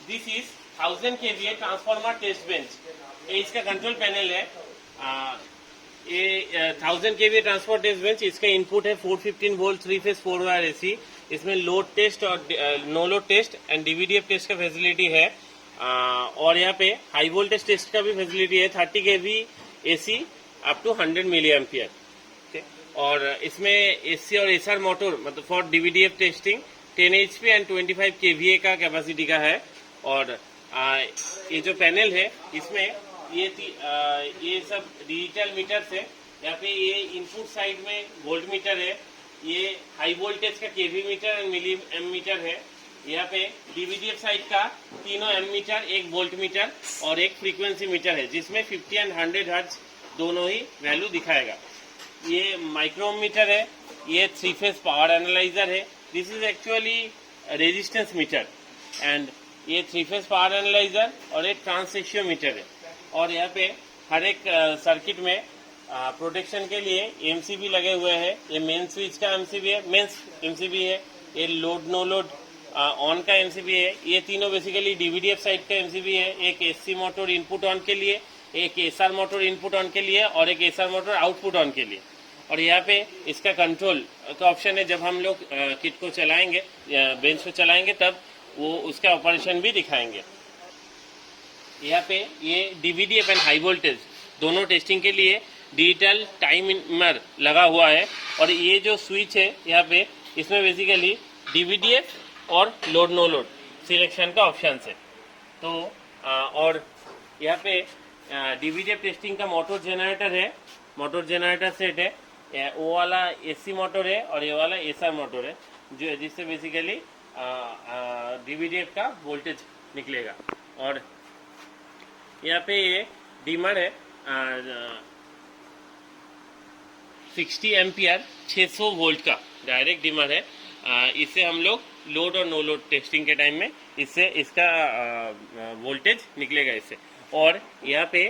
This is 1000 kVA transformer test bench. ये इसका control panel है। ये 1000 kVA ट्रांसफार्मर टेस्ट बेंच, इसका इनपुट है 415 वोल्ट 3 फेज 4 वायर एसी। इसमें लोड टेस्ट और no load test and DVDF test का फैसिलिटी है। और यहाँ पे हाई वोल्टेज टेस्ट का भी फैसिलिटी है, 30 kV AC up to 100 milli ampere. और इसमें एसी और एसआर मोटर मतलब for DVDF testing 10 HP and 25 kVA का कैपेसिटी का है। और ये जो पैनल है इसमें ये सब डिजिटल मीटर है। यहाँ पे ये इनपुट साइड में वोल्ट मीटर है, ये हाई वोल्टेज का kV meter and milli ammeter है। यहाँ पे डीवीडीएफ साइड का तीनों एम मीटर, एक वोल्ट मीटर और एक फ्रीक्वेंसी मीटर है, जिसमें 50 एंड 100 हर्ट्ज दोनों ही वैल्यू दिखाएगा। ये माइक्रोमीटर है, ये 3 फेज पावर एनालाइजर है। This is actually resistance meter and ये 3 फेज पावर एनालाइजर और एक ट्रांसएक्शियोमीटर है। और यहाँ पे हर एक सर्किट में प्रोटेक्शन के लिए एमसीबी लगे हुए हैं। ये मेन स्विच का एमसीबी है, मेंस एमसीबी है। ये लोड नो लोड ऑन का एमसीबी है। ये तीनों बेसिकली डीवीडीएफ साइड का एमसीबी है। एक एसी मोटर इनपुट ऑन के लिए, एक एसआर मोटर इनपुट ऑन के लिए और एक एसआर मोटर आउटपुट ऑन के लिए। और यहाँ पे इसका कंट्रोल का ऑप्शन है। जब हम लोग किट को चलाएंगे, बेंच को चलाएंगे, तब वो उसका ऑपरेशन भी दिखाएंगे। यहाँ पे ये डीवीडीएफ एंड हाई वोल्टेज दोनों टेस्टिंग के लिए डिजिटल टाइमर लगा हुआ है। और ये जो स्विच है यहाँ पे, इसमें बेसिकली डीवीडीएफ और लोड नो लोड सिलेक्शन का ऑप्शन है। तो और यहाँ पे डीवीडीएफ टेस्टिंग का मोटर जनरेटर है, मोटर जनरेटर सेट है। वो वाला एसी मोटर है और ये वाला एसआर मोटर है, जो जिससे बेसिकली डीवीडीएफ का वोल्टेज निकलेगा। और यहाँ पे ये डिमर है 60 एम्पियर 600 वोल्ट का डायरेक्ट डिमर है। इससे हम लोग लोड और नो लोड टेस्टिंग के टाइम में इससे इसका वोल्टेज निकलेगा इससे। और यहाँ पे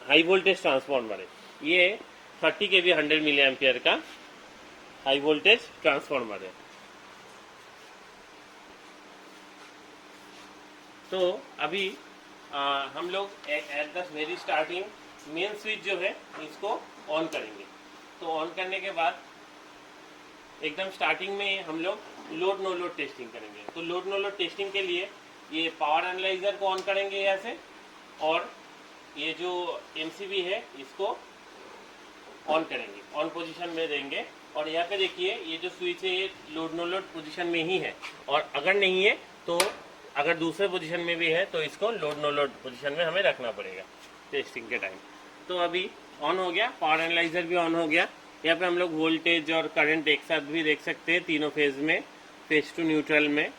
हाई वोल्टेज ट्रांसफार्मर है, ये 30 kV 100 मिली एम्पियर का हाई वोल्टेज ट्रांसफार्मर है। तो अभी हम लोग at the very starting main switch जो है इसको ऑन करेंगे। तो ऑन करने के बाद एकदम स्टार्टिंग में हम लोग लोड नो लोड टेस्टिंग करेंगे। तो लोड नो लोड टेस्टिंग के लिए ये पावर एनालाइजर को ऑन करेंगे यहाँ से, और ये जो एमसीबी है इसको ऑन करेंगे, ऑन पोजीशन में देंगे। और यहाँ पे देखिए ये जो स्विच है ये लोड नो लोड पोजीशन में ही है, और अगर नहीं है तो अगर दूसरे पोजीशन में भी है तो इसको लोड नो लोड पोजीशन में हमें रखना पड़ेगा टेस्टिंग के टाइम। तो अभी ऑन हो गया, पावर एनालाइजर भी ऑन हो गया। यहाँ पे हम लोग वोल्टेज और करंट एक साथ भी देख सकते हैं तीनों फेज में, फेज टू न्यूट्रल में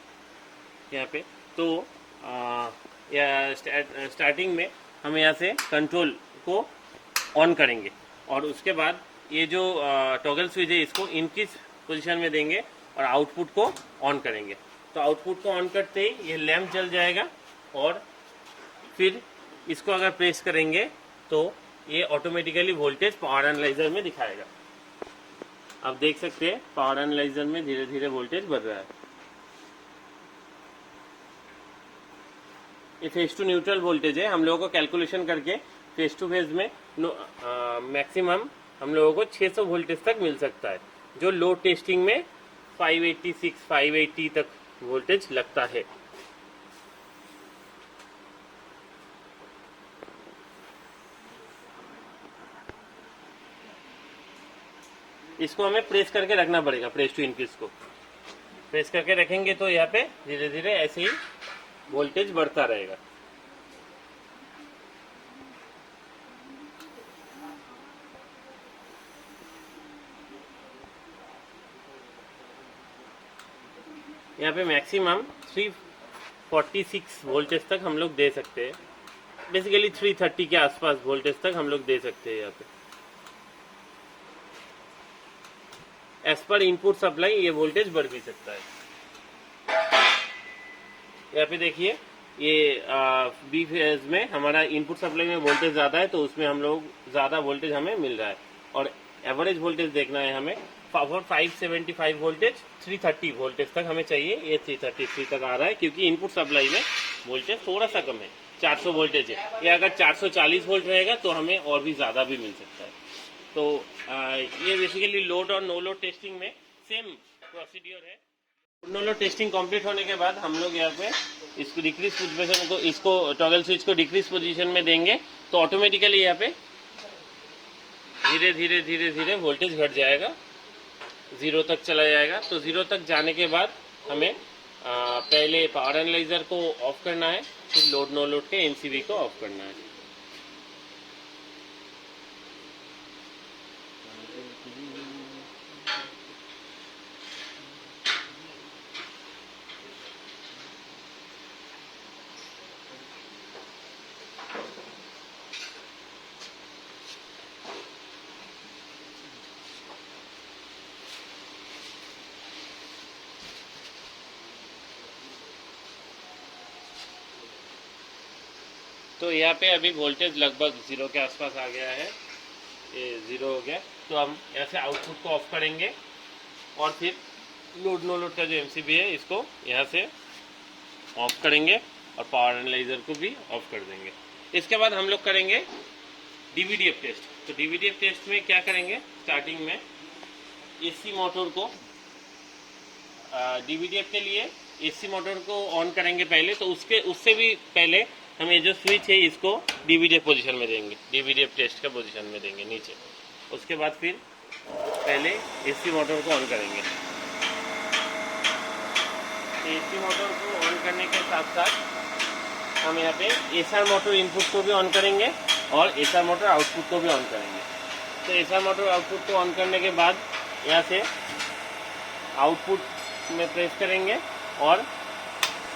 यहाँ पे। तो स्टार्टिंग में हम यहाँ से कंट्रोल को ऑन करेंगे, और उसके बाद ये जो टॉगल स्विच है इसको इनकिस पोजीशन में देंगे और आउटपुट को ऑन करेंगे। तो आउटपुट को ऑन करते ही ये लैंप जल जाएगा, और फिर इसको अगर प्रेस करेंगे तो ये ऑटोमेटिकली वोल्टेज पावर एनालाइजर में दिखाएगा। आप देख सकते हैं पावर एनालाइजर में धीरे धीरे वोल्टेज बढ़ रहा है। ये फेज टू न्यूट्रल वोल्टेज है। हम लोगों को कैलकुलेशन करके फेज टू फेज में मैक्सिमम हम लोगों को 600 वोल्टेज तक मिल सकता है, जो लो टेस्टिंग में 586 580 तक वोल्टेज लगता है। इसको हमें प्रेस करके रखना पड़ेगा, प्रेस टू इंक्रीज को प्रेस करके रखेंगे तो यहाँ पे धीरे धीरे ऐसे ही वोल्टेज बढ़ता रहेगा। यहाँ पे मैक्सिमम 346 वोल्टेज तक हम लोग दे सकते हैं। बेसिकली 330 के आसपास वोल्टेज तक हम लोग दे सकते हैं यहाँ पे। एज पर इनपुट सप्लाई ये वोल्टेज बढ़ भी सकता है। यहाँ पे देखिए ये बी फेज में हमारा इनपुट सप्लाई में वोल्टेज ज़्यादा है, तो उसमें हम लोग ज़्यादा वोल्टेज हमें मिल रहा है। और एवरेज वोल्टेज देखना है हमें फॉर 575 वोल्टेज 330 वोल्टेज तक हमें चाहिए। ये 333 तक आ रहा है क्योंकि इनपुट सप्लाई में वोल्टेज थोड़ा सा कम है, 400 वोल्टेज है। ये अगर 440 वोल्ट रहेगा तो हमें और भी ज़्यादा भी मिल सकता है। तो ये बेसिकली लोड और नो लोड टेस्टिंग में सेम प्रोसीड्योर है। नो लोड टेस्टिंग कंप्लीट होने के बाद हम लोग यहाँ पे इसको डिक्रीज पोजीशन को, इसको टॉगल स्विच को डिक्रीज पोजीशन में देंगे तो ऑटोमेटिकली यहाँ पे धीरे धीरे धीरे धीरे वोल्टेज घट जाएगा, 0 तक चला जाएगा। तो 0 तक जाने के बाद हमें पहले पावर एनालाइजर को ऑफ करना है, फिर लोड नो लोड के एमसीबी को ऑफ करना है। तो यहाँ पे अभी वोल्टेज लगभग 0 के आसपास आ गया है, ये 0 हो गया। तो हम यहाँ से आउटपुट को ऑफ करेंगे और फिर लोड नो लोड का जो एमसीबी है इसको यहाँ से ऑफ करेंगे और पावर एनालाइजर को भी ऑफ कर देंगे। इसके बाद हम लोग करेंगे डीवीडीएफ टेस्ट। तो डीवीडीएफ टेस्ट में क्या करेंगे, स्टार्टिंग में एसी मोटर को, डीवीडीएफ के लिए एसी मोटर को ऑन करेंगे पहले। तो उससे भी पहले हम ये जो स्विच है इसको डीवीडीएफ पोजीशन में देंगे, डीवीडीएफ टेस्ट का पोजीशन में देंगे नीचे। उसके बाद फिर पहले एसी मोटर को ऑन करेंगे। एसी मोटर को ऑन करने के साथ साथ हम यहाँ पे एसआर मोटर इनपुट को भी ऑन करेंगे और एसआर मोटर आउटपुट को भी ऑन करेंगे। तो एसआर मोटर आउटपुट को ऑन करने के बाद यहाँ से आउटपुट में प्रेस करेंगे और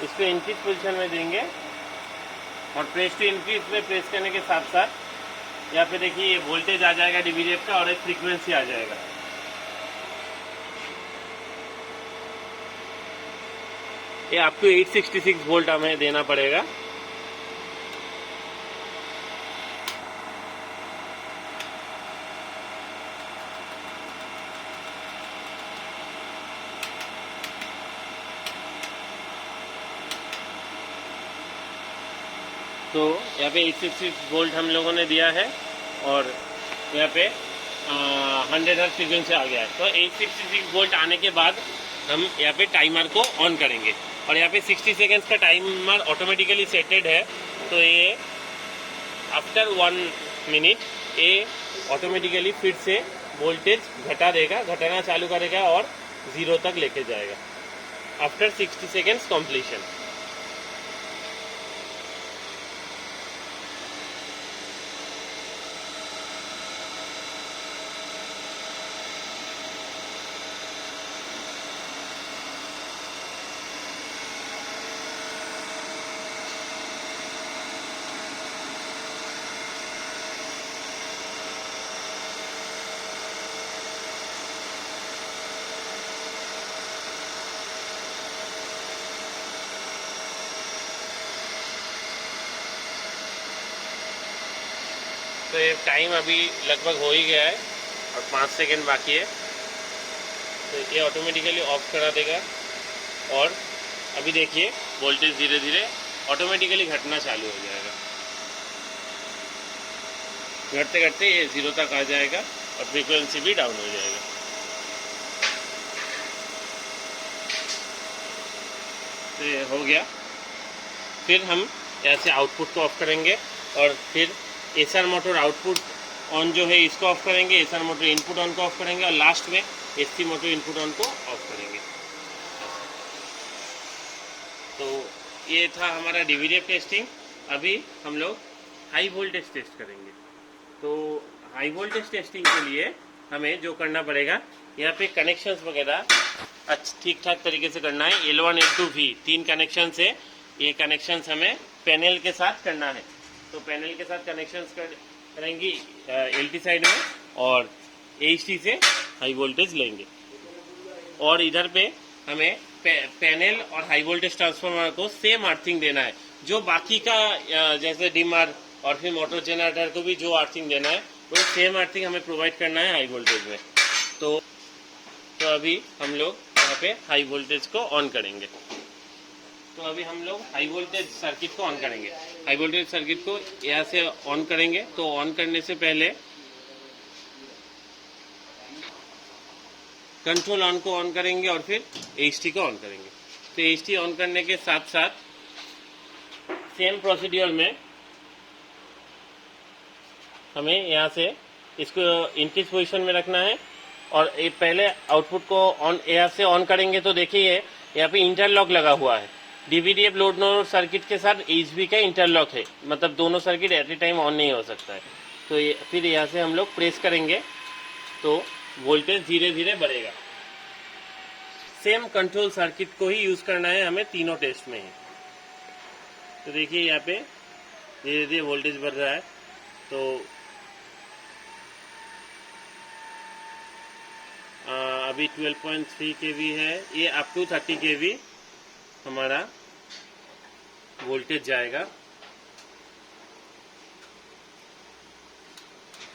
इसको इंक्रीज पोजीशन में देंगे और प्रेस टू इंक्रीज में प्रेस करने के साथ साथ यहाँ पे देखिए ये वोल्टेज आ जाएगा डीवीडीएफ का और एक फ्रीक्वेंसी आ जाएगा। ये आपको 866 वोल्ट हमें देना पड़ेगा। तो यहाँ पे 866 वोल्ट हम लोगों ने दिया है और यहाँ पे 100 हर्ट्ज फ्रीक्वेंसी आ गया है। तो 866 वोल्ट आने के बाद हम यहाँ पे टाइमर को ऑन करेंगे और यहाँ पे 60 सेकेंड्स का टाइमर ऑटोमेटिकली सेटेड है। तो ये आफ्टर 1 मिनट ये ऑटोमेटिकली फिर से वोल्टेज घटाना चालू करेगा और 0 तक लेके जाएगा आफ्टर 60 सेकेंड्स कम्प्लीशन। तो ये टाइम अभी लगभग हो ही गया है और 5 सेकेंड बाकी है। तो ये ऑटोमेटिकली ऑफ करा देगा और अभी देखिए वोल्टेज धीरे धीरे ऑटोमेटिकली घटना चालू हो जाएगा। घटते घटते ये 0 तक आ जाएगा और फ्रीक्वेंसी भी डाउन हो जाएगा। तो ये हो गया। फिर हम यहाँ से आउटपुट को ऑफ करेंगे और फिर एसआर मोटर आउटपुट ऑन जो है इसको ऑफ करेंगे, एसआर मोटर इनपुट ऑन को ऑफ करेंगे और लास्ट में एसी मोटर इनपुट ऑन को ऑफ करेंगे। तो ये था हमारा डीवीडीएफ टेस्टिंग। अभी हम लोग हाई वोल्टेज टेस्ट करेंगे। तो हाई वोल्टेज टेस्टिंग के लिए हमें जो करना पड़ेगा, यहाँ पे कनेक्शंस वगैरह ठीक ठाक तरीके से करना है। L1 L2 V 3 कनेक्शन है। ये कनेक्शंस हमें पैनल के साथ करना है। तो पैनल के साथ कनेक्शंस करेंगे LT साइड में और HT से हाई वोल्टेज लेंगे। और इधर पे हमें पैनल और हाई वोल्टेज ट्रांसफार्मर को सेम अर्थिंग देना है। जो बाकी का जैसे डिमर और फिर मोटर जनरेटर को भी जो अर्थिंग देना है वो सेम अर्थिंग हमें प्रोवाइड करना है हाई वोल्टेज में। तो तो अभी हम लोग यहाँ पे हाई वोल्टेज को ऑन करेंगे। तो अभी हम लोग हाई वोल्टेज सर्किट को ऑन करेंगे। हाई वोल्टेज सर्किट को यहाँ से ऑन करेंगे। तो ऑन करने से पहले कंट्रोल ऑन को ऑन करेंगे और फिर HT को ऑन करेंगे। तो HT ऑन करने के साथ साथ सेम प्रोसीड्यूर में हमें यहाँ से इसको इंक्रीज पोजीशन में रखना है और ये पहले आउटपुट को ऑन यहाँ से ऑन करेंगे। तो देखिए यहाँ पे इंटरलॉक लगा हुआ है। DVDF लोड नो सर्किट के साथ HV का इंटरलॉक है, मतलब दोनों circuit eight A time on नहीं हो सकता है। तो फिर यहाँ से हम लोग प्रेस करेंगे तो वोल्टेज धीरे धीरे बढ़ेगा। सेम कंट्रोल सर्किट को ही यूज करना है हमें तीनों टेस्ट में ही। तो देखिए यहाँ पे धीरे धीरे वोल्टेज बढ़ रहा है। तो अभी 12.3 kV है, ये अप टू 30 kV हमारा वोल्टेज जाएगा।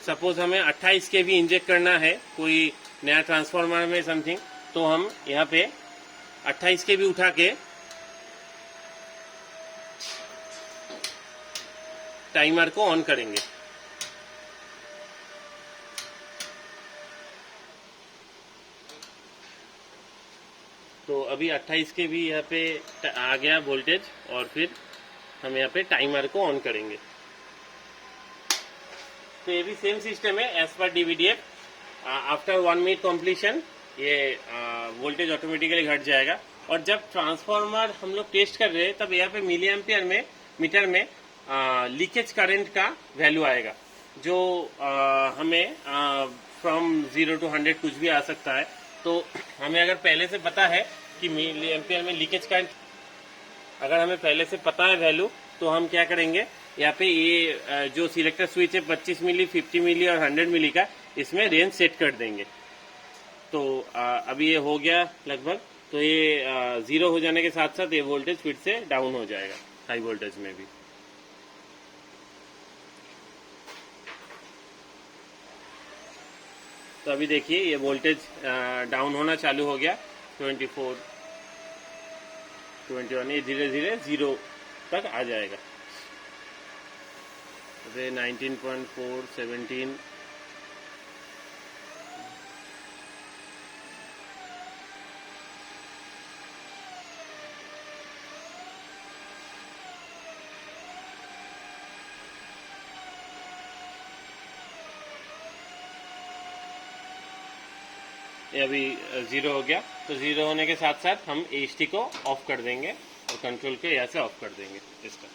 सपोज हमें 28 kV इंजेक्ट करना है कोई नया ट्रांसफार्मर में समथिंग, तो हम यहाँ पे 28 kV उठा के टाइमर को ऑन करेंगे। तो अभी 28 kV यहाँ पे आ गया वोल्टेज और फिर हम यहाँ पे टाइमर को ऑन करेंगे। तो ये भी सेम सिस्टम है as per DVDF। After 1 minute completion ये वोल्टेज ऑटोमेटिकली घट जाएगा। और जब ट्रांसफार्मर हम लोग टेस्ट कर रहे हैं तब यहाँ पे मिली एम्पियर में मीटर में लीकेज करंट का वैल्यू आएगा, जो हमें फ्रॉम 0 to 100 कुछ भी आ सकता है। तो हमें अगर पहले से पता है कि मिली एम्पियर में लीकेज करंट, अगर हमें पहले से पता है वैल्यू, तो हम क्या करेंगे, यहाँ पे ये जो सिलेक्टर स्विच है 25 मिली, 50 मिली और 100 मिली का, इसमें रेंज सेट कर देंगे। तो अभी ये हो गया लगभग। तो ये 0 हो जाने के साथ साथ ये वोल्टेज फिर से डाउन हो जाएगा हाई वोल्टेज में भी। तो अभी देखिए ये वोल्टेज डाउन होना चालू हो गया। 24, 21, ये धीरे धीरे 0 तक आ जाएगा। अभी 19.4, 17, ये अभी 0 हो गया। तो 0 होने के साथ साथ हम HT को ऑफ कर देंगे और कंट्रोल के यहाँ से ऑफ कर देंगे इसका।